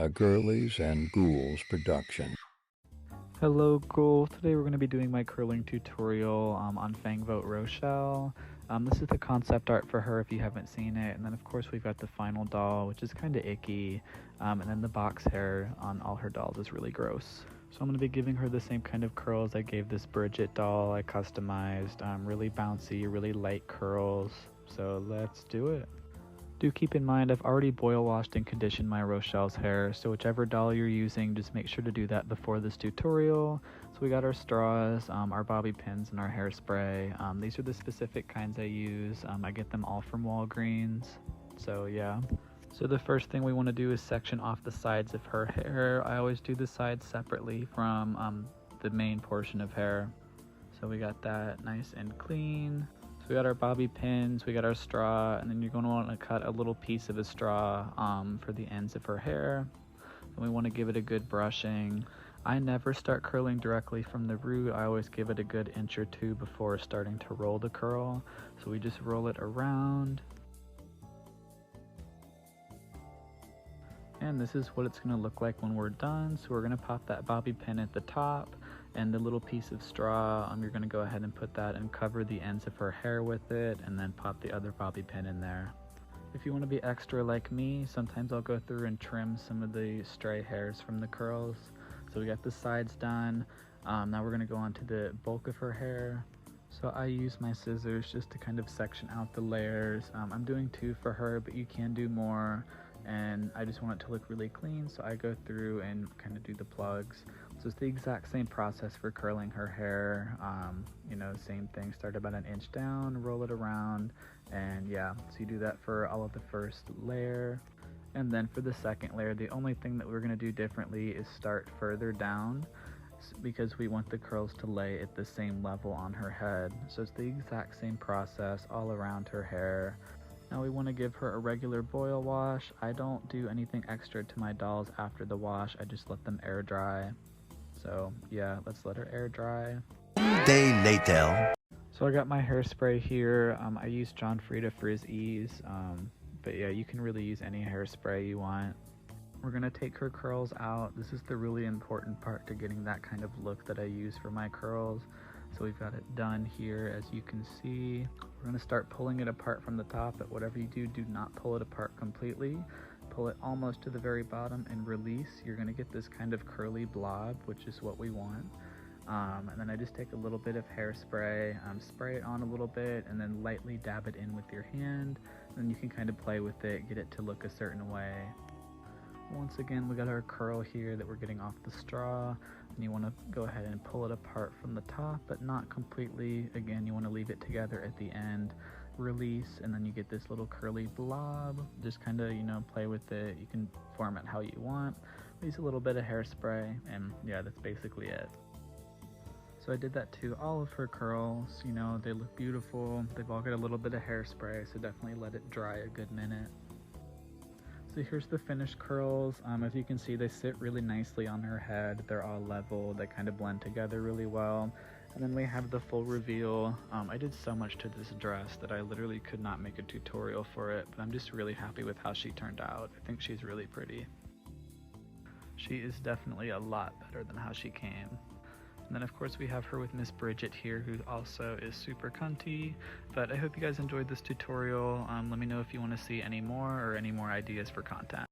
a Girlies and Ghouls production. Hello Ghouls, today we're going to be doing my curling tutorial on Fangvote Rochelle. This is the concept art for her if you haven't seen it, and then of course we've got the final doll, which is kind of icky, and then the box hair on all her dolls is really gross. So I'm going to be giving her the same kind of curls I gave this Bridget doll. I customized, really bouncy, really light curls, so let's do it. Do keep in mind I've already boil washed and conditioned my Rochelle's hair, so whichever doll you're using, just make sure to do that before this tutorial. So we got our straws, our bobby pins, and our hairspray. These are the specific kinds I use. I get them all from Walgreens, so yeah. So the first thing we want to do is section off the sides of her hair. I always do the sides separately from the main portion of hair. So we got that nice and clean. We got our bobby pins, we got our straw, and then you're going to want to cut a little piece of a straw for the ends of her hair. And we want to give it a good brushing. I never start curling directly from the root. I always give it a good inch or two before starting to roll the curl. So we just roll it around. And this is what it's going to look like when we're done. So we're going to pop that bobby pin at the top, and the little piece of straw, you're going to go ahead and put that and cover the ends of her hair with it, and then pop the other bobby pin in there. If you want to be extra like me, sometimes I'll go through and trim some of the stray hairs from the curls. So we got the sides done. Now we're going to go on to the bulk of her hair. So I use my scissors just to kind of section out the layers. I'm doing 2 for her, but you can do more, and I just want it to look really clean, so I go through and kind of do the plugs. So it's the exact same process for curling her hair. Same thing, start about an inch down, roll it around, and yeah, so you do that for all of the first layer. And then for the second layer, the only thing that we're going to do differently is start further down, because we want the curls to lay at the same level on her head. So it's the exact same process all around her hair. Now we want to give her a regular boil wash. I don't do anything extra to my dolls after the wash, I just let them air dry. So yeah, let's let her air dry. Day later. So I got my hairspray here. I use John Frieda Frizz Ease, but yeah, you can really use any hairspray you want. We're going to take her curls out. This is the really important part to getting that kind of look that I use for my curls. So we've got it done here, as you can see. We're going to start pulling it apart from the top, but whatever you do, do not pull it apart completely. Pull it almost to the very bottom and release. You're going to get this kind of curly blob, which is what we want. And then I just take a little bit of hairspray, spray it on a little bit, and then lightly dab it in with your hand. And then you can kind of play with it, get it to look a certain way. Once again, we got our curl here that we're getting off the straw, and you want to go ahead and pull it apart from the top, but not completely. Again, you want to leave it together at the end. Release, and then you get this little curly blob. Just kind of, play with it. You can form it how you want. Use a little bit of hairspray, and yeah, that's basically it. So I did that to all of her curls. They look beautiful. They've all got a little bit of hairspray, so definitely let it dry a good minute. So here's the finished curls. As you can see, they sit really nicely on her head. They're all level. They kind of blend together really well. And then we have the full reveal. I did so much to this dress that I literally could not make a tutorial for it, but I'm just really happy with how she turned out. I think she's really pretty. She is definitely a lot better than how she came. And then of course we have her with Miss Bridget here, who also is super cunty. But I hope you guys enjoyed this tutorial. Let me know if you want to see any more or any more ideas for content.